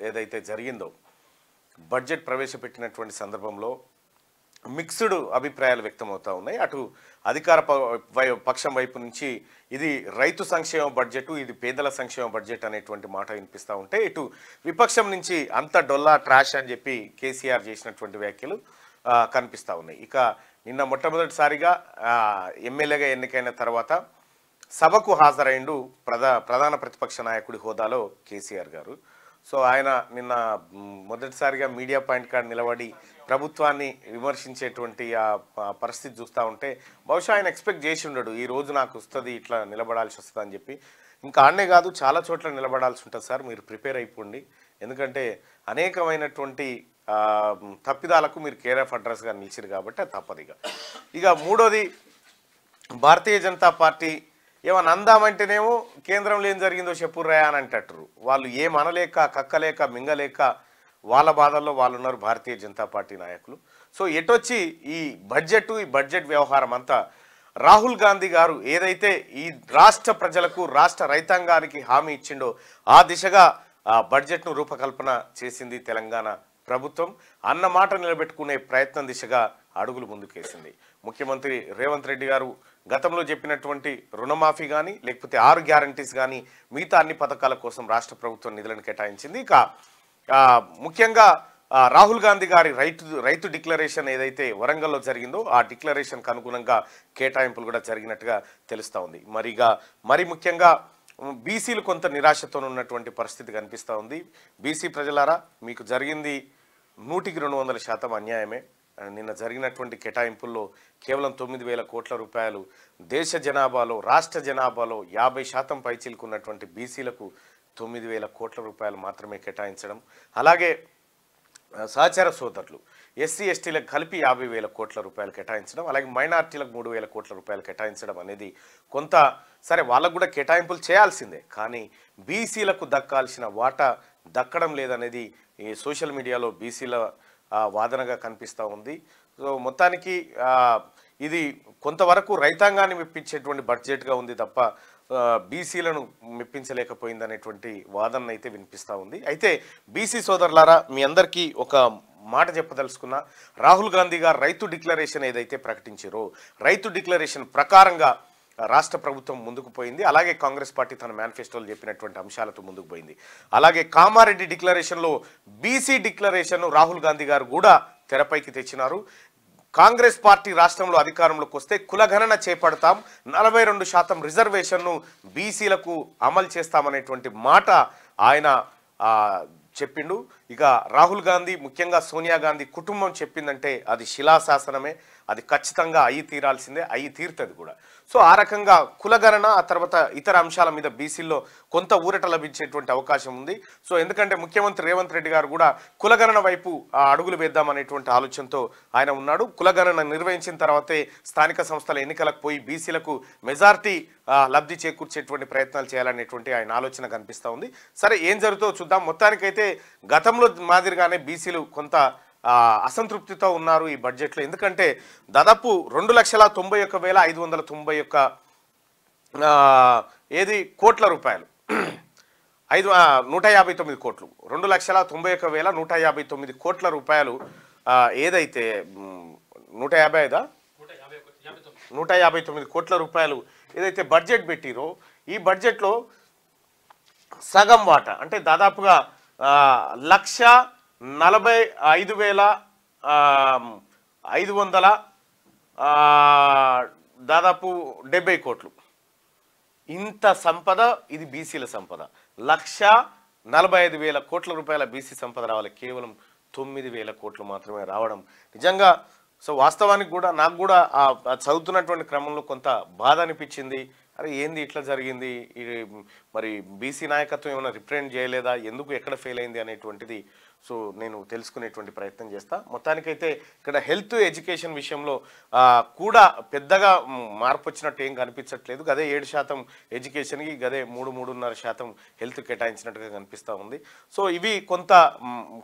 ఏదైతే జరిగిందో బడ్జెట్ ప్రవేశపెట్టినటువంటి సందర్భంలో మిక్స్డ్ అభిప్రాయాలు వ్యక్తమవుతా ఉన్నాయి. అటు అధికార పక్షం వైపు నుంచి ఇది రైతు సంక్షేమ బడ్జెట్, ఇది పేదల సంక్షేమ బడ్జెట్ అనేటువంటి మాట వినిపిస్తూ ఉంటే, ఇటు విపక్షం నుంచి అంత డొల్లా ట్రాష్ అని చెప్పి కేసీఆర్ చేసినటువంటి వ్యాఖ్యలు కనిపిస్తూ ఉన్నాయి. ఇక నిన్న మొట్టమొదటిసారిగా ఎమ్మెల్యేగా ఎన్నికైన తర్వాత సభకు హాజరైండు ప్రధాన ప్రతిపక్ష నాయకుడి హోదాలో కేసీఆర్ గారు. సో ఆయన నిన్న మొదటిసారిగా మీడియా పాయింట్ కాడ నిలబడి ప్రభుత్వాన్ని విమర్శించేటువంటి ఆ పరిస్థితి చూస్తూ ఉంటే బహుశా ఆయన ఎక్స్పెక్ట్ చేసి ఉండడు ఈ రోజు నాకు వస్తుంది, ఇట్లా నిలబడాల్సి వస్తుంది అని చెప్పి. ఇంకా ఆడనే కాదు, చాలా చోట్ల నిలబడాల్సి ఉంటుంది సార్, మీరు ప్రిపేర్ అయిపోండి, ఎందుకంటే అనేకమైనటువంటి తప్పిదాలకు మీరు కేర్ ఆఫ్ అడ్రస్గా నిలిచారు కాబట్టి అది తప్పదు. ఇక మూడోది, భారతీయ జనతా పార్టీ ఏమన్నా అందామంటేనేమో కేంద్రంలో ఏం జరిగిందో చెప్పుర్రా అని అంటారు. వాళ్ళు ఏం అనలేక కక్కలేక మింగలేక వాళ్ళ బాధల్లో వాళ్ళు ఉన్నారు భారతీయ జనతా పార్టీ నాయకులు. సో ఎటొచ్చి ఈ బడ్జెట్ వ్యవహారం అంతా రాహుల్ గాంధీ గారు ఏదైతే ఈ రాష్ట్ర ప్రజలకు రాష్ట్ర రైతాంగానికి హామీ ఇచ్చిండో ఆ దిశగా బడ్జెట్ను రూపకల్పన చేసింది తెలంగాణ ప్రభుత్వం. అన్న మాట నిలబెట్టుకునే ప్రయత్నం దిశగా అడుగులు ముందుకేసింది. ముఖ్యమంత్రి రేవంత్ రెడ్డి గారు గతంలో చెప్పినటువంటి రుణమాఫీ కానీ లేకపోతే 6 గ్యారంటీస్ కానీ మిగతా అన్ని పథకాల కోసం రాష్ట్ర ప్రభుత్వం నిధులను కేటాయించింది. ఇక ముఖ్యంగా రాహుల్ గాంధీ గారి రైతు డిక్లరేషన్ ఏదైతే వరంగల్లో జరిగిందో ఆ డిక్లరేషన్కు అనుగుణంగా కేటాయింపులు కూడా జరిగినట్టుగా తెలుస్తూ ఉంది. మరి ముఖ్యంగా బీసీలు కొంత నిరాశతో ఉన్నటువంటి పరిస్థితి కనిపిస్తూ ఉంది. బీసీ ప్రజలారా, మీకు జరిగింది 100% అన్యాయమే. నిన్న జరిగినటువంటి కేటాయింపుల్లో కేవలం 9,000 కోట్ల రూపాయలు దేశ జనాభాలో రాష్ట్ర జనాభాలో 50% పైచిలుకున్నటువంటి బీసీలకు 9,000 కోట్ల రూపాయలు మాత్రమే కేటాయించడం, అలాగే సహచర సోదరులు ఎస్సీ ఎస్టీలకు కలిపి 50,000 కోట్ల రూపాయలు కేటాయించడం, అలాగే మైనార్టీలకు 3,000 కోట్ల రూపాయలు కేటాయించడం అనేది కొంత సరే వాళ్ళకు కూడా కేటాయింపులు చేయాల్సిందే, కానీ బీసీలకు దక్కాల్సిన వాటా దక్కడం లేదనేది ఈ సోషల్ మీడియాలో బీసీల వాదనగా కనిపిస్తూ ఉంది. సో మొత్తానికి ఇది కొంతవరకు రైతాంగాన్ని మెప్పించేటువంటి బడ్జెట్గా ఉంది తప్ప బీసీలను మెప్పించలేకపోయింది అనేటువంటి వాదన అయితే వినిపిస్తూ ఉంది. అయితే బీసీ సోదరులారా, మీ అందరికీ ఒక మాట చెప్పదలుచుకున్నా, రాహుల్ గాంధీ గారు రైతు డిక్లరేషన్ ఏదైతే ప్రకటించారో రైతు డిక్లరేషన్ ప్రకారంగా రాష్ట్ర ప్రభుత్వం ముందుకు పోయింది. అలాగే కాంగ్రెస్ పార్టీ తన మేనిఫెస్టోలో చెప్పినటువంటి అంశాలతో ముందుకు పోయింది. అలాగే కామారెడ్డి డిక్లరేషన్లో బీసీ డిక్లరేషన్ రాహుల్ గాంధీ గారు కూడా తెరపైకి తెచ్చినారు. కాంగ్రెస్ పార్టీ రాష్ట్రంలో అధికారంలోకి వస్తే కులగణన చేపడతాం, 42% రిజర్వేషన్ను బీసీలకు అమలు చేస్తామనేటువంటి మాట ఆయన చెప్పిండు. ఇక రాహుల్ గాంధీ, ముఖ్యంగా సోనియా గాంధీ కుటుంబం చెప్పిందంటే అది శిలాశాసనమే, అది ఖచ్చితంగా అయ్యి తీరాల్సిందే, అయ్యి తీరుతుంది కూడా. సో ఆ రకంగా కులగణన ఆ తర్వాత ఇతర అంశాల మీద బీసీల్లో కొంత ఊరట లభించేటువంటి అవకాశం ఉంది. సో ఎందుకంటే ముఖ్యమంత్రి రేవంత్ రెడ్డి గారు కూడా కులగణన వైపు అడుగులు వేద్దామనేటువంటి ఆలోచనతో ఆయన ఉన్నాడు. కులగణన నిర్వహించిన తర్వాతే స్థానిక సంస్థల ఎన్నికలకు పోయి బీసీలకు మెజార్టీ లబ్ధి చేకూర్చేటువంటి ప్రయత్నాలు చేయాలనేటువంటి ఆయన ఆలోచన కనిపిస్తూ ఉంది. సరే, ఏం జరుగుతుందో చూద్దాం. మొత్తానికైతే గతంలో మాదిరిగానే బీసీలు కొంత అసంతృప్తితో ఉన్నారు ఈ బడ్జెట్లో. ఎందుకంటే దాదాపు 2,91,591 కోట్ల రూపాయలు 159 కోట్లు 2,91,159 కోట్ల రూపాయలు ఏదైతే 159 కోట్ల రూపాయలు ఏదైతే బడ్జెట్ పెట్టిరో ఈ బడ్జెట్లో సగం వాటా అంటే దాదాపుగా 1,45,500 దాదాపు 70 కోట్లు ఇంత సంపద. ఇది బీసీల సంపద. 1,45,000 కోట్ల రూపాయల బీసీ సంపద రావాలి, కేవలం 9,000 కోట్లు మాత్రమే రావడం నిజంగా. సో వాస్తవానికి కూడా నాకు కూడా చదువుతున్నటువంటి క్రమంలో కొంత బాధ అనిపించింది. అరే ఏంది ఇట్లా జరిగింది, మరి బీసీ నాయకత్వం ఏమైనా రిప్రజెంట్ చేయలేదా, ఎందుకు ఎక్కడ ఫెయిల్ అయింది అనేటువంటిది సో నేను తెలుసుకునేటువంటి ప్రయత్నం చేస్తా. మొత్తానికైతే ఇక్కడ హెల్త్ ఎడ్యుకేషన్ విషయంలో కూడా పెద్దగా మార్పు వచ్చినట్టు ఏం కనిపించట్లేదు. గదే 7% ఎడ్యుకేషన్కి, గదే 3-3.5% హెల్త్ కేటాయించినట్టుగా కనిపిస్తూ ఉంది. సో ఇవి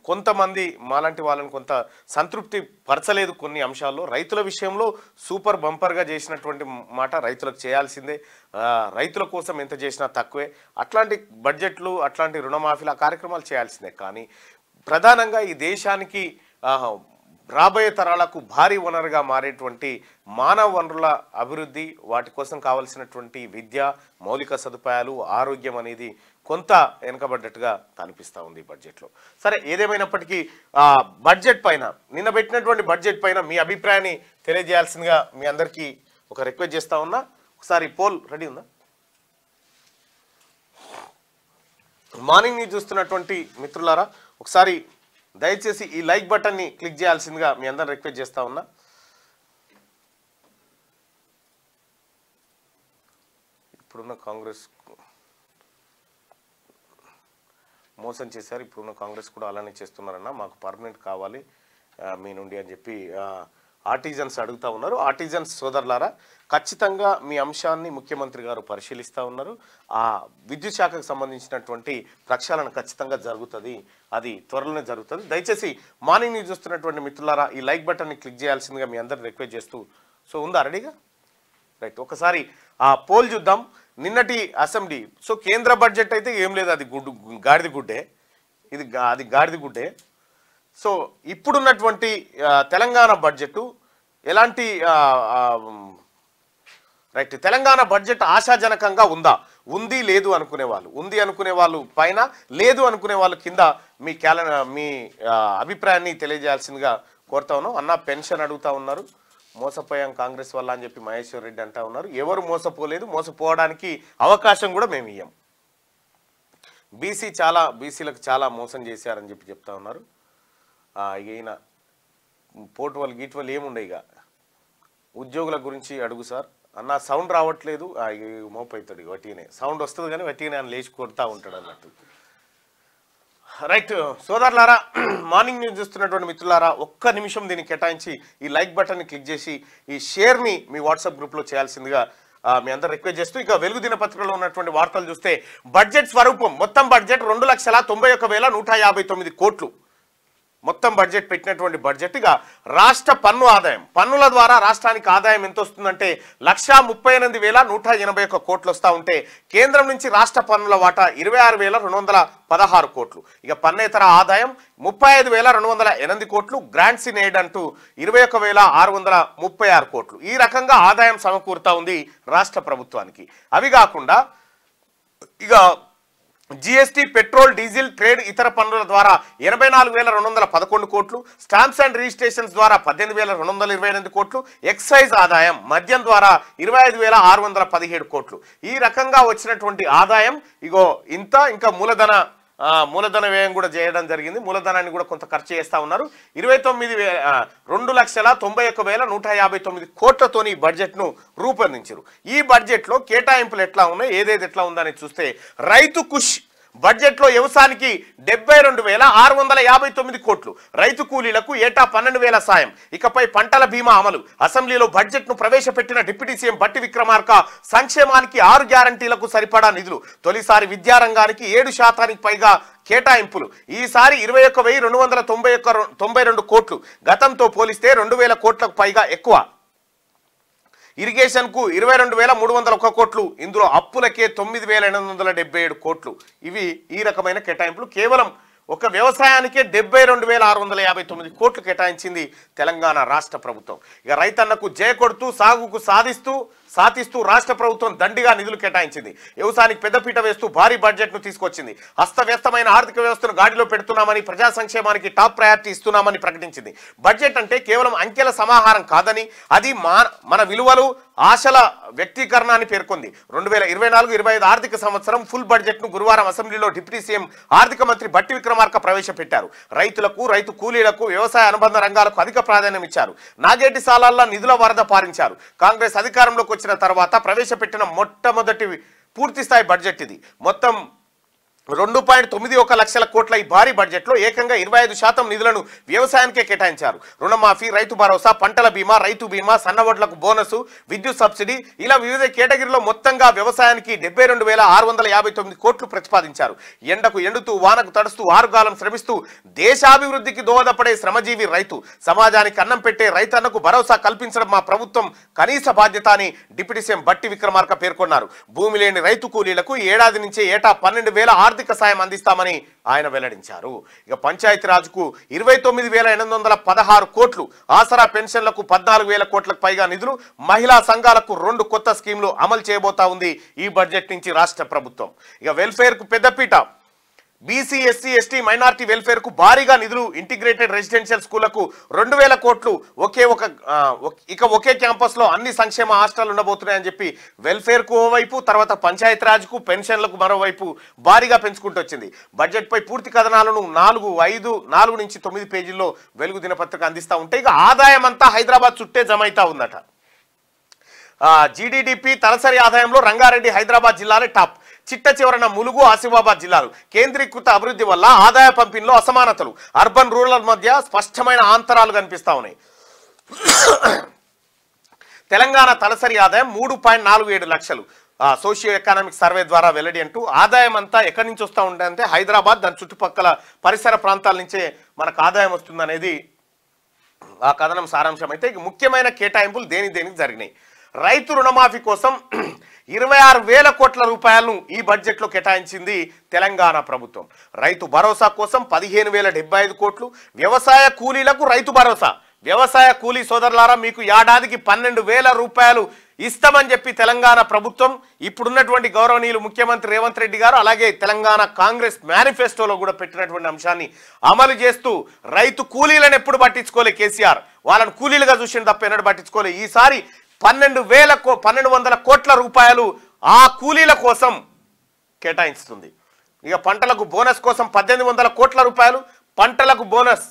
కొంతమంది మాలాంటి వాళ్ళని కొంత సంతృప్తి పరచలేదు కొన్ని అంశాల్లో. రైతుల విషయంలో సూపర్ బంపర్గా చేసినటువంటి మాట రైతులకు చేయాల్సిందే, రైతుల కోసం ఎంత చేసినా తక్కువే. అట్లాంటి బడ్జెట్లు అట్లాంటి రుణమాఫీల కార్యక్రమాలు చేయాల్సిందే. కానీ ప్రధానంగా ఈ దేశానికి రాబోయే తరాలకు భారీ వనరుగా మారేటువంటి మానవ వనరుల అభివృద్ధి, వాటి కోసం కావాల్సినటువంటి విద్య, మౌలిక సదుపాయాలు, ఆరోగ్యం అనేది కొంత వెనుకబడ్డట్టుగా కనిపిస్తూ ఉంది ఈ బడ్జెట్లో. సరే, ఏదేమైనప్పటికీ బడ్జెట్ పైన నిన్న పెట్టినటువంటి బడ్జెట్ పైన మీ అభిప్రాయాన్ని తెలియజేయాల్సిందిగా మీ అందరికీ ఒక రిక్వెస్ట్ చేస్తా ఉన్నా. ఒకసారి పోల్ రెడీ ఉందా? మార్నింగ్ న్యూస్ చూస్తున్నటువంటి మిత్రులారా ఒకసారి దయచేసి ఈ లైక్ బటన్ని క్లిక్ చేయాల్సిందిగా మీ అందరిని రిక్వెస్ట్ చేస్తా ఉన్నా. ఇప్పుడున్న కాంగ్రెస్ మోసం చేశారు, ఇప్పుడున్న కాంగ్రెస్ కూడా అలానే చేస్తున్నారన్న, మాకు పర్మనెంట్ కావాలి మీ నుండి అని చెప్పి ఆర్టిజన్స్ అడుగుతూ ఉన్నారు. ఆర్టిజన్స్ సోదరులారా, ఖచ్చితంగా మీ అంశాన్ని ముఖ్యమంత్రి గారు పరిశీలిస్తూ ఉన్నారు. ఆ విద్యుత్ శాఖకు సంబంధించినటువంటి ప్రక్షాళన ఖచ్చితంగా జరుగుతుంది, అది త్వరలోనే జరుగుతుంది. దయచేసి మార్నింగ్ న్యూస్ చూస్తున్నటువంటి మిత్రులారా ఈ లైక్ బటన్ని క్లిక్ చేయాల్సిందిగా మీ అందరిని రిక్వెస్ట్ చేస్తూ. సో ఉందా రెడీగా? రైట్, ఒకసారి ఆ పోల్ చూద్దాం. నిన్నటి అసెంబ్లీ, సో కేంద్ర బడ్జెట్ అయితే ఏం లేదు, అది గాడిద గుడ్డే, అది గాడిద గుడ్డే. సో ఇప్పుడున్నటువంటి తెలంగాణ బడ్జెట్ ఎలాంటి రైట్, తెలంగాణ బడ్జెట్ ఆశాజనకంగా ఉందా? ఉంది లేదు అనుకునే వాళ్ళు, ఉంది అనుకునే వాళ్ళు పైన, లేదు అనుకునే వాళ్ళు కింద మీ అభిప్రాయాన్ని తెలియజేయాల్సిందిగా కోరుతా ఉన్నాం. అన్న పెన్షన్ అడుగుతా ఉన్నారు, మోసపోయాం కాంగ్రెస్ వల్ల అని చెప్పి మహేశ్వర్ రెడ్డి అంటా ఉన్నారు. ఎవరు మోసపోలేదు, మోసపోవడానికి అవకాశం కూడా మేము ఇయ్యం. బీసీలకు చాలా మోసం చేశారని చెప్పి చెప్తా ఉన్నారు. ఈయన పోర్టువల్ గీటువల్ ఏముండే, ఇక ఉద్యోగుల గురించి అడుగు సార్ అన్న. సౌండ్ రావట్లేదు, మోపవుతాడు, వట్టిగానే సౌండ్ వస్తుంది కానీ వట్టిగానే ఆయన లేచి కొడతా ఉంటాడు అన్నట్టు. రైట్ సోదరులారా, మార్నింగ్ న్యూస్ చూస్తున్నటువంటి మిత్రులారా ఒక్క నిమిషం దీన్ని కేటాయించి ఈ లైక్ బటన్ని క్లిక్ చేసి ఈ షేర్ని మీ వాట్సాప్ గ్రూప్లో చేయాల్సిందిగా మీ అందరు రిక్వెస్ట్ చేస్తూ, ఇక వెలుగు దినపత్రికలో ఉన్నటువంటి వార్తలు చూస్తే బడ్జెట్ స్వరూపం. మొత్తం బడ్జెట్ 2,91,159 కోట్లు మొత్తం బడ్జెట్ పెట్టినటువంటి బడ్జెట్. ఇక రాష్ట్ర పన్ను ఆదాయం, పన్నుల ద్వారా రాష్ట్రానికి ఆదాయం ఎంత వస్తుందంటే 1,38,181 కోట్లు వస్తూ ఉంటే కేంద్రం నుంచి రాష్ట్ర పన్నుల వాటా 26,216 కోట్లు. ఇక పన్నేతర ఆదాయం 35,208 కోట్లు, గ్రాంట్స్ ఇన్ ఎయిడ్ అంటూ 21,636 కోట్లు. ఈ రకంగా ఆదాయం సమకూరుతా ఉంది రాష్ట్ర ప్రభుత్వానికి. అవి కాకుండా ఇక జీఎస్టీ, పెట్రోల్, డీజిల్, ట్రేడ్, ఇతర పన్నుల ద్వారా 84,211 కోట్లు, స్టాంప్స్ అండ్ రిజిస్ట్రేషన్స్ ద్వారా 18,228 కోట్లు, ఎక్సైజ్ ఆదాయం మద్యం ద్వారా 25,617 కోట్లు. ఈ రకంగా వచ్చినటువంటి ఆదాయం ఇగో ఇంత. ఇంకా మూలధన వ్యయం కూడా చేయడం జరిగింది, మూలధనాన్ని కూడా కొంత ఖర్చు చేస్తూ ఉన్నారు. 2,91,159 కోట్లతోని ఈ బడ్జెట్ను రూపొందించారు. ఈ బడ్జెట్లో కేటాయింపులు ఎట్లా ఉన్నాయి, ఏదేది ఎట్లా ఉందని చూస్తే రైతు కుష్ బడ్జెట్లో వ్యవసాయానికి 72,659 కోట్లు, రైతు కూలీలకు ఏటా 12,000 సాయం, ఇకపై పంటల బీమా అమలు. అసెంబ్లీలో బడ్జెట్ను ప్రవేశపెట్టిన డిప్యూటీ సీఎం బట్టి విక్రమార్క సంక్షేమానికి 6 గ్యారంటీలకు సరిపడా నిధులు. తొలిసారి విద్యారంగానికి 7% పైగా కేటాయింపులు. ఈసారి 21,292 కోట్లు, గతంతో పోలిస్తే 2,000 కోట్లకు పైగా ఎక్కువ. ఇరిగేషన్కు 22,301 కోట్లు, ఇందులో అప్పులకే 9,877 కోట్లు. ఇవి ఈ రకమైన కేటాయింపులు. కేవలం ఒక వ్యవసాయానికే 72,659 కోట్లు కేటాయించింది తెలంగాణ రాష్ట్ర ప్రభుత్వం. ఇక రైతన్నకు జయకొడుతూ సాగుకు సాతిస్తూ రాష్ట్ర ప్రభుత్వం దండిగా నిధులు కేటాయించింది. వ్యవసాయానికి పెద్దపీట వేస్తూ భారీ బడ్జెట్ను తీసుకొచ్చింది. అస్తవ్యస్తమైన ఆర్థిక వ్యవస్థను గాడిలో పెడుతున్నామని, ప్రజా సంక్షేమానికి టాప్ ప్రయారిటీ ఇస్తున్నామని ప్రకటించింది. బడ్జెట్ అంటే కేవలం అంకెల సమాహారం కాదని, అది మన విలువలు, ఆశల వ్యక్తీకరణ అని పేర్కొంది. 2024-25 ఆర్థిక సంవత్సరం ఫుల్ బడ్జెట్ను గురువారం అసెంబ్లీలో డిప్యూటీ సీఎం ఆర్థిక మంత్రి బట్టి విక్రమార్క ప్రవేశపెట్టారు. రైతులకు, రైతు కూలీలకు, వ్యవసాయ అనుబంధ రంగాలకు అధిక ప్రాధాన్యం ఇచ్చారు. నాగేటి సాలాల్లో నిధుల వరద పారించారు. కాంగ్రెస్ అధికారంలోకి వచ్చిన తర్వాత ప్రవేశపెట్టిన మొట్టమొదటి పూర్తిస్థాయి బడ్జెట్ ఇది. మొత్తం 2.91 లక్షల కోట్ల ఈ భారీ బడ్జెట్లో ఏకంగా 25% నిధులను వ్యవసాయానికే కేటాయించారు. రుణమాఫీ, రైతు భరోసా, పంటల బీమా, రైతు బీమా, సన్నవడ్లకు బోనసు, విద్యుత్ సబ్సిడీ ఇలా వివిధ కేటగిరీలో మొత్తంగా వ్యవసాయానికి 72,659 కోట్లు ప్రతిపాదించారు. ఎండకు ఎండుతూ వానకు తడుస్తూ ఆరుగాలం శ్రమిస్తూ దేశాభివృద్ధికి దోహదపడే శ్రమజీవి రైతు, సమాజానికి అన్నం పెట్టే రైతన్నకు భరోసా కల్పించడం మా ప్రభుత్వం కనీస బాధ్యత అని డిప్యూటీ సీఎం బట్టి విక్రమార్క పేర్కొన్నారు. భూమి లేని రైతు కూలీలకు ఏడాది నుంచే ఏటా 12,000 ఆర్థిక సాయం అందిస్తామని ఆయన వెల్లడించారు. ఇక పంచాయతీరాజ్కు 29,816 కోట్లు, ఆసరా పెన్షన్లకు 14,000 కోట్లకు పైగా నిధులు, మహిళా సంఘాలకు 2 కొత్త స్కీములు అమలు చేయబోతా ఉంది ఈ బడ్జెట్ నుంచి రాష్ట్ర ప్రభుత్వం. ఇక వెల్ఫేర్కు పెద్దపీట, బీసీ, ఎస్సీ, ఎస్టీ, మైనార్టీ వెల్ఫేర్కు భారీగా నిధులు, ఇంటిగ్రేటెడ్ రెసిడెన్షియల్ స్కూళ్లకు 2,000 కోట్లు, ఒకే క్యాంపస్లో అన్ని సంక్షేమ హాస్టల్ ఉండబోతున్నాయని చెప్పి వెల్ఫేర్కు ఓవైపు, తర్వాత పంచాయతీరాజ్కు, పెన్షన్లకు మరోవైపు భారీగా పెంచుకుంటూ వచ్చింది. బడ్జెట్పై పూర్తి కథనాలను 4 నుంచి 9 పేజీల్లో వెలుగు దినపత్రిక అందిస్తూ ఉంటే ఇక ఆదాయం అంతా హైదరాబాద్ చుట్టే జమ అవుతా ఉందట. జీడీడీపీ తలసరి ఆదాయంలో రంగారెడ్డి, హైదరాబాద్ జిల్లాలే టాప్. చిట్ట చివరన ములుగు, ఆసిఫాబాద్ జిల్లాలు. కేంద్రీకృత అభివృద్ధి వల్ల ఆదాయ పంపిణీలో అసమానతలు, అర్బన్ రూరల్ మధ్య స్పష్టమైన అంతరాలు కనిపిస్తా ఉన్నాయి. తెలంగాణ తలసరి ఆదాయం 3.47 లక్షలు సోషియో ఎకనామిక్ సర్వే ద్వారా వెల్లడి అంటూ ఆదాయం అంతా ఎక్కడి నుంచి వస్తూ ఉంటుందంటే హైదరాబాద్, దాని చుట్టుపక్కల పరిసర ప్రాంతాల నుంచే మనకు ఆదాయం వస్తుందనేది ఆ కథనం సారాంశం. అయితే ముఖ్యమైన కేటాయింపులు దేనికి జరిగినాయి. రైతు రుణమాఫీ కోసం 26,000 కోట్ల రూపాయలను ఈ బడ్జెట్లో కేటాయించింది తెలంగాణ ప్రభుత్వం. రైతు భరోసా కోసం 15,075 కోట్లు, వ్యవసాయ కూలీలకు రైతు భరోసా, వ్యవసాయ కూలీ సోదరులారా మీకు ఏడాదికి 12,000 రూపాయలు ఇస్తామని చెప్పి తెలంగాణ ప్రభుత్వం ఇప్పుడున్నటువంటి గౌరవనీయులు ముఖ్యమంత్రి రేవంత్ రెడ్డి గారు అలాగే తెలంగాణ కాంగ్రెస్ మేనిఫెస్టోలో కూడా పెట్టినటువంటి అంశాన్ని అమలు చేస్తూ రైతు కూలీలను ఎప్పుడు పట్టించుకోలే కేసీఆర్, వాళ్ళని కూలీలుగా చూసిన తప్ప ఎన్నడూ పట్టించుకోలే. ఈసారి 1,200 కోట్ల రూపాయలు ఆ కూలీల కోసం కేటాయిస్తుంది. ఇక పంటలకు బోనస్ కోసం 1,800 కోట్ల రూపాయలు, పంటలకు బోనస్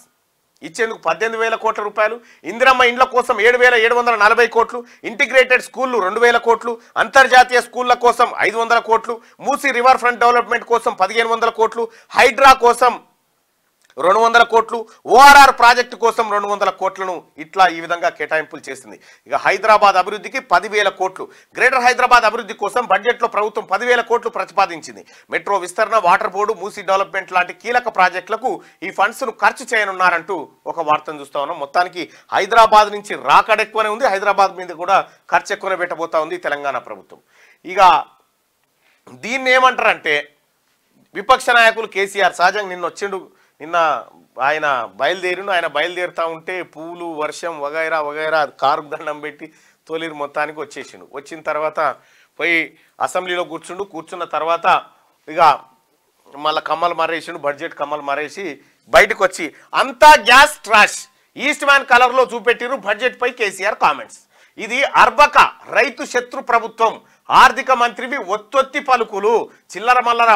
ఇచ్చేందుకు 18,000 కోట్ల రూపాయలు, ఇందిరమ్మ ఇండ్ల కోసం 7,740 కోట్లు, ఇంటిగ్రేటెడ్ స్కూళ్లు 2,000 కోట్లు, అంతర్జాతీయ స్కూళ్ల కోసం 500 కోట్లు, మూసీ రివర్ ఫ్రంట్ డెవలప్మెంట్ కోసం 1,500 కోట్లు, హైడ్రా కోసం 200 కోట్లు, ఓఆర్ఆర్ ప్రాజెక్టు కోసం 200 కోట్లను ఇట్లా ఈ విధంగా కేటాయింపులు చేసింది. ఇక హైదరాబాద్ అభివృద్ధికి 10,000 కోట్లు, గ్రేటర్ హైదరాబాద్ అభివృద్ధి కోసం బడ్జెట్లో ప్రభుత్వం 10,000 కోట్లు ప్రతిపాదించింది. మెట్రో విస్తరణ, వాటర్ బోర్డు, మూసీ డెవలప్మెంట్ లాంటి కీలక ప్రాజెక్టులకు ఈ ఫండ్స్ను ఖర్చు చేయనున్నారంటూ ఒక వార్తను చూస్తా ఉన్నాం. మొత్తానికి హైదరాబాద్ నుంచి రాకడ ఎక్కువనే ఉంది, హైదరాబాద్ మీద కూడా ఖర్చు ఎక్కువనే పెట్టబోతా ఉంది తెలంగాణ ప్రభుత్వం. ఇక దీన్ని ఏమంటారంటే విపక్ష నాయకులు కేసీఆర్ సహజంగా నిన్న ఆయన బయలుదేరుతా ఉంటే పూలు, వర్షం వగైరా కారు దండం పెట్టి తొలిరు మొత్తానికి వచ్చేసిండు. వచ్చిన తర్వాత పోయి అసెంబ్లీలో కూర్చున్న తర్వాత ఇక మళ్ళీ కమ్మలు మరేసిండు, బడ్జెట్ కమ్మలు మరేసి బయటకు వచ్చి అంతా గ్యాస్ ట్రాష్, ఈస్ట్ మ్యాన్ కలర్లో చూపెట్టిరు బడ్జెట్ పై కేసీఆర్ కామెంట్స్. ఇది అర్బక రైతు శత్రు ప్రభుత్వం, ఆర్థిక మంత్రివి ఒత్తొత్తి పలుకులు, చిల్లర మల్లర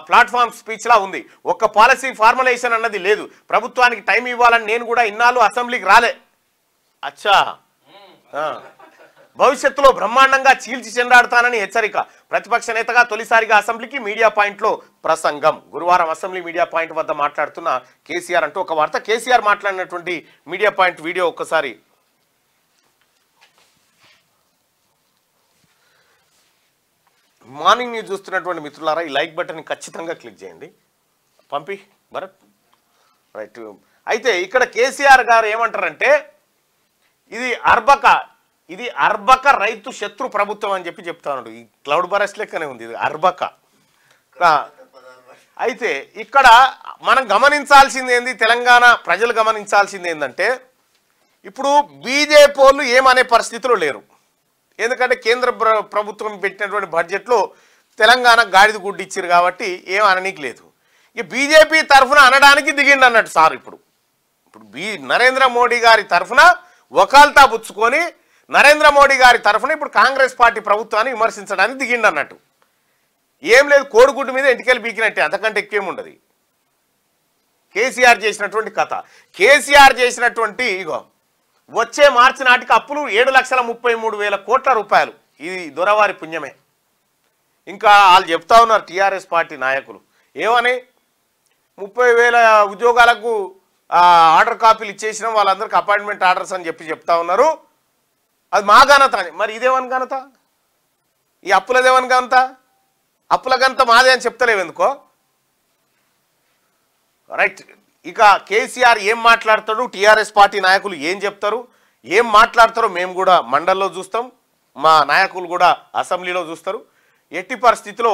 ప్లాట్ఫామ్ స్పీచ్ లా ఉంది. ఒక్క పాలసీ ఫార్ములేషన్ అన్నది లేదు. ప్రభుత్వానికి టైం ఇవ్వాలని నేను కూడా ఇన్నాళ్ళు అసెంబ్లీకి రాలే. అచ్చా భవిష్యత్తులో బ్రహ్మాండంగా చీల్చి చెండాడుతానని హెచ్చరిక. ప్రతిపక్ష నేతగా తొలిసారిగా అసెంబ్లీకి మీడియా పాయింట్లో ప్రసంగం. గురువారం అసెంబ్లీ మీడియా పాయింట్ వద్ద మాట్లాడుతున్న కేసీఆర్ అంటూ ఒక వార్త. కేసీఆర్ మాట్లాడినటువంటి మీడియా పాయింట్ వీడియో ఒక్కసారి మార్నింగ్ న్యూస్ చూస్తున్నటువంటి మిత్రులారా ఈ లైక్ బటన్ ఖచ్చితంగా క్లిక్ చేయండి. పంపి భరత్ రైట్. అయితే ఇక్కడ కేసీఆర్ గారు ఏమంటారంటే ఇది అర్బక రైతు శత్రు ప్రభుత్వం అని చెప్తా ఉన్నాడు. ఈ క్లౌడ్ బరస్ట్ లెక్కనే ఉంది ఇది అర్బక. అయితే ఇక్కడ మనం గమనించాల్సింది ఏంది, తెలంగాణ ప్రజలు గమనించాల్సింది ఏంటంటే ఇప్పుడు బీజేపీ వాళ్ళు ఏమనే పరిస్థితిలో లేరు. ఎందుకంటే కేంద్ర ప్రభుత్వం పెట్టినటువంటి బడ్జెట్లో తెలంగాణ గాడిద గుడ్డు ఇచ్చారు కాబట్టి ఏం అననీకి లేదు. ఇక బీజేపీ తరఫున అనడానికి దిగిండి అన్నట్టు సార్. ఇప్పుడు నరేంద్ర మోడీ గారి తరఫున వకాల్తా పుచ్చుకొని నరేంద్ర మోడీ గారి తరఫున ఇప్పుడు కాంగ్రెస్ పార్టీ ప్రభుత్వాన్ని విమర్శించడానికి దిగిండి అన్నట్టు. ఏం లేదు, కోడిగుడ్డు మీద ఎంటికెళ్ళి బీకినట్టే, అంతకంటే ఎక్కువేముండదు. కేసీఆర్ చేసినటువంటి కథ, కేసీఆర్ చేసినటువంటి ఇగో వచ్చే మార్చి నాటికి అప్పులు 7,33,000 కోట్ల రూపాయలు. ఇది దొరవారి పుణ్యమే. ఇంకా వాళ్ళు చెప్తా ఉన్నారు టీఆర్ఎస్ పార్టీ నాయకులు, ఏమని 30,000 ఉద్యోగాలకు ఆర్డర్ కాపీలు ఇచ్చేసినాం, వాళ్ళందరికీ అపాయింట్మెంట్ ఆర్డర్స్ అని చెప్తా ఉన్నారు. అది మా ఘనత అని. మరి ఇదేమని ఘనత? ఈ అప్పులదేమని ఘనత? అప్పుల ఘనత మాదే అని చెప్తలేవు ఎందుకో? రైట్. ఇక కేసీఆర్ ఏం మాట్లాడతాడు, టీఆర్ఎస్ పార్టీ నాయకులు ఏం చెప్తారు, ఏం మాట్లాడతారో మేము కూడా మండల్లో చూస్తాం, మా నాయకులు కూడా అసెంబ్లీలో చూస్తారు. ఎట్టి పరిస్థితిలో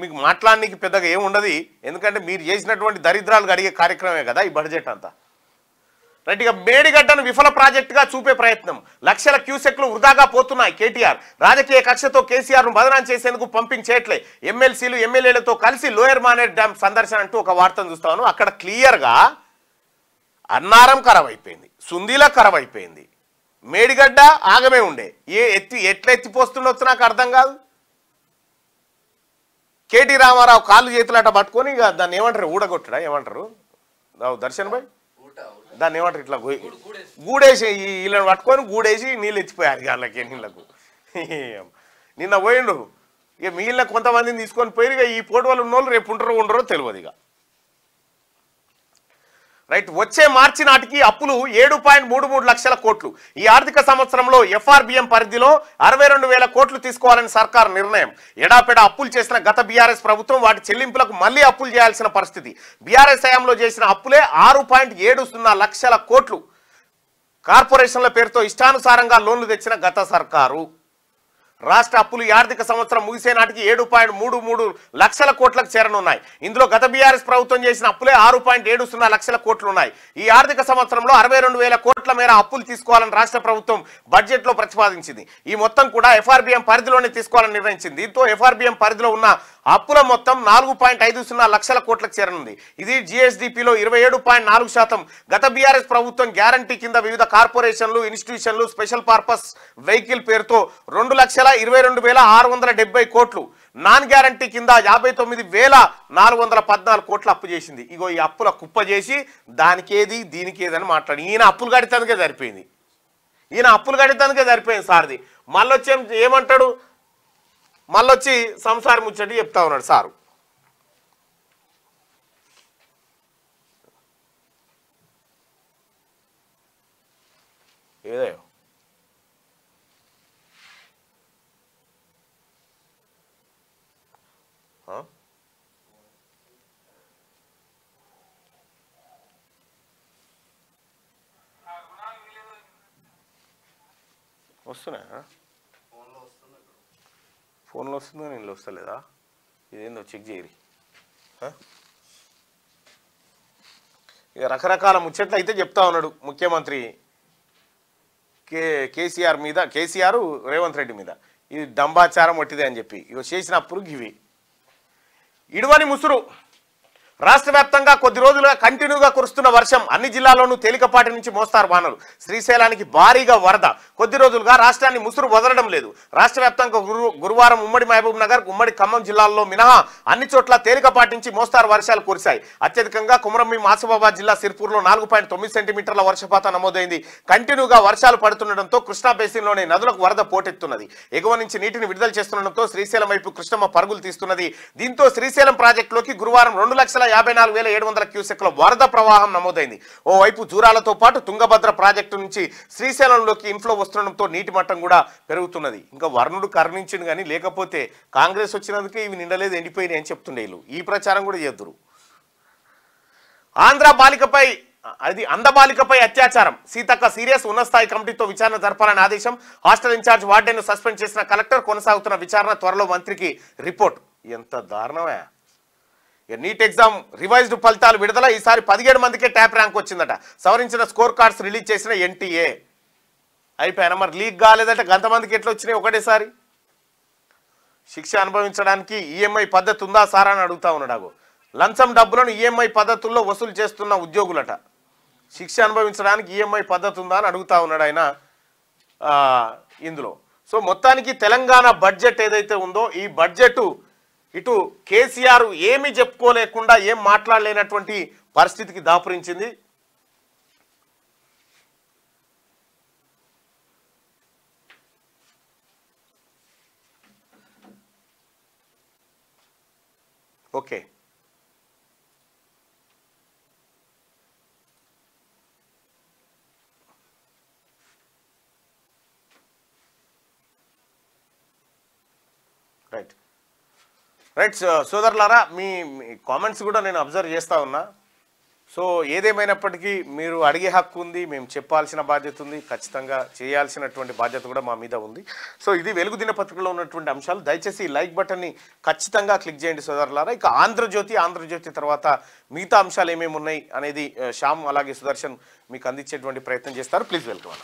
మీకు మాట్లాడడానికి పెద్దగా ఏముండదు, ఎందుకంటే మీరు చేసినటువంటి దరిద్రాలు అడిగే కార్యక్రమే కదా ఈ బడ్జెట్ అంతా. రైట్. ఇక మేడిగడ్డను విఫల ప్రాజెక్టుగా చూపే ప్రయత్నం, లక్షల క్యూసెక్లు వృధాగా పోతున్నాయి. కేటీఆర్ రాజకీయ కక్షతో కేసీఆర్ను బదనాం చేసేందుకు పంపింగ్ చేయట్లే, ఎమ్మెల్సీలు ఎమ్మెల్యేలతో కలిసి లోయర్ మానేర్ డ్యామ్ సందర్శన అంటూ ఒక వార్తను చూస్తాను. అక్కడ క్లియర్గా అన్నారం ఖరాబ్ అయిపోయింది, సుందీల ఖరాబ్ అయిపోయింది, మేడిగడ్డ ఆగమే ఉండే. ఎట్లా ఎత్తిపోస్తుండొచ్చు నాకు అర్థం కాదు. కేటీ రామారావు కాళ్ళు చేతులట పట్టుకొని ఇక దాన్ని ఏమంటారు, ఊడగొట్టడా ఏమంటారు దర్శన్ భాయ్, దాన్ని ఏమంటారు, ఇట్లా గూడేసి వీళ్ళని పట్టుకొని గూడేసి నీళ్ళు ఎత్తిపోయారు వాళ్ళకి నీళ్ళకు. నిన్న పోయిండు. ఇక మిగిలిన కొంతమందిని తీసుకొని పోయి ఇక ఈ పోటీ వాళ్ళు ఉన్నోళ్ళు రేపు ఉండరో తెలియదు ఇక. రైట్. వచ్చే మార్చి నాటికి అప్పులు 7.33 లక్షల కోట్లు. ఈ ఆర్థిక సంవత్సరంలో ఎఫ్ఆర్బిఎం పరిధిలో 62,000 కోట్లు తీసుకోవాలని సర్కారు నిర్ణయం. ఎడాపెడా అప్పులు చేసిన గత బీఆర్ఎస్ ప్రభుత్వం వాటి చెల్లింపులకు మళ్లీ అప్పులు చేయాల్సిన పరిస్థితి. బీఆర్ఎస్ హయాంలో చేసిన అప్పులే 6.70 లక్షల కోట్లు. కార్పొరేషన్ల పేరుతో ఇష్టానుసారంగా లోన్లు తెచ్చిన గత సర్కారు. రాష్ట్ర అప్పులు ఈ ఆర్థిక సంవత్సరం ముగిసే నాటికి 7.33 లక్షల కోట్లకు చేరనున్నాయి. ఇందులో గత బీఆర్ఎస్ ప్రభుత్వం చేసిన అప్పులే 6.70 లక్షల కోట్లు ఉన్నాయి. ఈ ఆర్థిక సంవత్సరంలో 62,000 కోట్ల మేర అప్పులు తీసుకోవాలని రాష్ట్ర ప్రభుత్వం బడ్జెట్లో ప్రతిపాదించింది. ఈ మొత్తం కూడా ఎఫ్ఆర్బిఎం పరిధిలోనే తీసుకోవాలని నిర్ణయించింది. దీంతో ఎఫ్ఆర్బిఎం పరిధిలో ఉన్న అప్పుల మొత్తం 4.50 లక్షల కోట్లకు చేరనుంది. ఇది జిఎస్డిపిలో 27.4%. గత బీఆర్ఎస్ ప్రభుత్వం గ్యారంటీ కింద వివిధ కార్పొరేషన్లు, ఇన్స్టిట్యూషన్లు, స్పెషల్ పర్పస్ వెహికల్ పేరుతో 2,22,670 కోట్లు, నాన్ గ్యారంటీ కింద 59,414 కోట్లు అప్పు చేసింది. ఇగో ఈ అప్పుల కుప్ప చేసి దానికేది దీనికేదని మాట్లాడి ఈయన అప్పులు కడితేందుకే సరిపోయింది సార్ది. మళ్ళొచ్చి ఏమంటాడు, మళ్ళొచ్చి సంసారం ముచ్చటి చెప్తా ఉన్నాడు సారు. ఏదో వస్తున్నా, ఫోన్లో వస్తుందో నేను వస్తలేదా, ఇదేందో చెక్ చేయరి. ఇక రకరకాల ముచ్చట్లు అయితే చెప్తా ఉన్నాడు ముఖ్యమంత్రి కేసీఆర్ మీద, కేసీఆర్ రేవంత్ రెడ్డి మీద. ఇది డంబాచారం వట్టిదే అని చెప్పి ఇక చేసినప్పుడు గివి ఇడువని ముసురు. రాష్ట్ర వ్యాప్తంగా కొద్ది రోజులుగా కంటిన్యూగా కురుస్తున్న వర్షం, అన్ని జిల్లాల్లోనూ తేలికపాటి నుంచి మోస్తారు వానలు. శ్రీశైలానికి భారీగా వరద. కొద్ది రోజులుగా రాష్ట్రాన్ని ముసురు వదలడం లేదు. రాష్ట్ర వ్యాప్తంగా గురువారం ఉమ్మడి మహబూబ్ నగర్, ఉమ్మడి ఖమ్మం జిల్లాల్లో మినహా అన్ని చోట్ల తేలికపాటి నుంచి మోస్తారు వర్షాలు కురిశాయి. అత్యధికంగా కుమరంభీం ఆసిఫాబాద్ జిల్లా సిర్పూర్లో 4.9 సెంటీమీటర్ల వర్షపాతం నమోదైంది. కంటిన్యూగా వర్షాలు పడుతుండటంతో కృష్ణా బేసిన్లోని నదులకు వరద పోటెత్తున్నది. ఎగువ నుంచి నీటిని విడుదల చేస్తుండటంతో శ్రీశైలం వైపు కృష్ణమ్మ పరుగులు తీస్తున్నది. దీంతో శ్రీశైలం ప్రాజెక్టులోకి గురువారం 2,54,700 క్యూసెక్ల వరద ప్రవాహం నమోదైంది. ఓవైపు జూరాలతో పాటు తుంగభద్ర ప్రాజెక్టు నుంచి శ్రీశైలంలోకి ఇన్ఫ్లో వస్తుండటంతో నీటి మట్టం కూడా పెరుగుతున్నది. ఇంకా వర్ణుడు కరుణించింది కానీ లేకపోతే కాంగ్రెస్ వచ్చినందుకే ఇవి నిండలేదు, ఎండిపోయినాయి అని చెప్తుండే వీళ్ళు. ఈ ప్రచారం కూడా చేద్దురు. ఆంధ్ర బాలికపై అందబాలికపై అత్యాచారం, సీతక్క సీరియస్, ఉన్నతస్థాయి కమిటీతో విచారణ జరపాలని ఆదేశం. హాస్టల్ ఇన్ఛార్జ్ వార్డెన్ను సస్పెండ్ చేసిన కలెక్టర్, కొనసాగుతున్న విచారణ, త్వరలో మంత్రికి రిపోర్ట్. ఎంత దారుణమే. నీట్ ఎగ్జామ్ రివైజ్డ్ ఫలితాలు విడుదల. ఈసారి 17 మందికే ట్యాప్ ర్యాంక్ వచ్చిందట. సవరించిన స్కోర్ కార్డ్స్ రిలీజ్ చేసిన ఎన్టీఏ. అయిపోయాను మరి, లీక్ కాలేదట, గంతమందికి ఎట్లా వచ్చినాయి ఒకటేసారి. శిక్ష అనుభవించడానికి ఈఎంఐ పద్ధతి ఉందా సార్ అని అడుగుతా ఉన్నాడు. లంచం డబ్బులను ఈఎంఐ పద్ధతుల్లో వసూలు చేస్తున్న ఉద్యోగులట. శిక్ష అనుభవించడానికి ఈఎంఐ పద్ధతి ఉందా అని అడుగుతా ఉన్నాడు ఆయన ఇందులో. సో మొత్తానికి తెలంగాణ బడ్జెట్ ఏదైతే ఉందో ఈ బడ్జెట్ ఇటు కేసీఆర్ ఏమీ చెప్పుకోలేకుండా ఏం మాట్లాడలేనటువంటి పరిస్థితికి దాపురించింది. ఓకే. రైట్ రైట్ సోదరులారా, మీ కామెంట్స్ కూడా నేను అబ్జర్వ్ చేస్తూ ఉన్నా. సో ఏదేమైనప్పటికీ మీరు అడిగే హక్కు ఉంది, మేము చెప్పాల్సిన బాధ్యత ఉంది, ఖచ్చితంగా చేయాల్సినటువంటి బాధ్యత కూడా మా మీద ఉంది. సో ఇది వెలుగు దినపత్రికలో ఉన్నటువంటి అంశాలు. దయచేసి లైక్ బటన్ని ఖచ్చితంగా క్లిక్ చేయండి సోదరులారా. ఇక ఆంధ్రజ్యోతి తర్వాత మిగతా అంశాలు ఏమేమి ఉన్నాయి అనేది శ్యామ్ అలాగే సుదర్శన్ మీకు అందించేటువంటి ప్రయత్నం చేస్తారు. Please welcome.